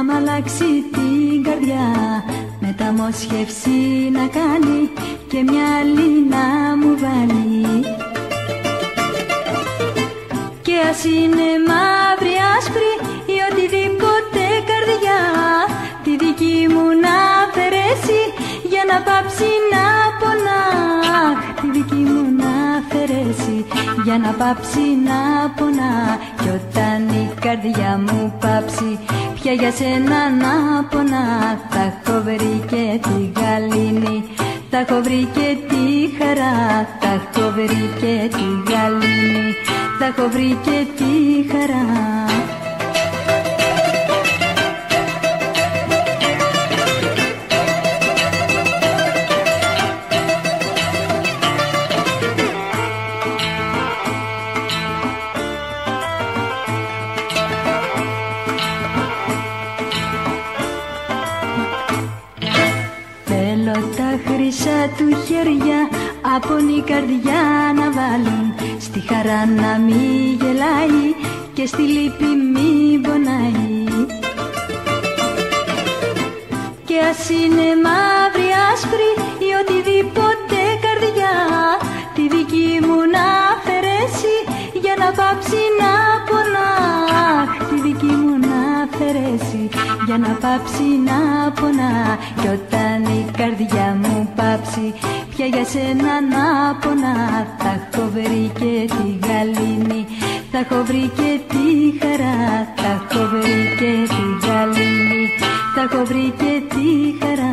μ' αλλάξει την καρδιά, μεταμόσχευση να κάνει και μια άλλη να μου βάλει. Και ας είναι μαύρη, άσπρη ή οτιδήποτε καρδιά, τη δική μου να αφαιρέσει για να πάψει να πονά. Τη δική μου να αφαιρέσει για να πάψει να πονά. Κι όταν η καρδιά μου πάψει πια για σένα να πονά, θα έχω βρει και τη γαλήνη, θα έχω βρει και τη χαρά. Θα έχω βρει και τη γαλήνη, θα έχω βρει και τη χαρά. Τα χρυσά του χέρια από η καρδιά να βάλουν, στη χαρά να μη γελάει και στη λύπη μη πονάει. Και ας είναι μαύρη, άσπρη ή οτιδήποτε καρδιά, τη δική μου να αφαιρέσει για να πάψει να πονά. Τη δική μου να αφαιρέσει για να πάψει να πονά. Κι όταν η καρδιά μου πάψει πια για σένα να πονά, θα έχω βρει και τη γαλήνη, θα έχω βρει και τη χαρά. Θα έχω βρει και τη γαλήνη, θα έχω βρει και τη χαρά.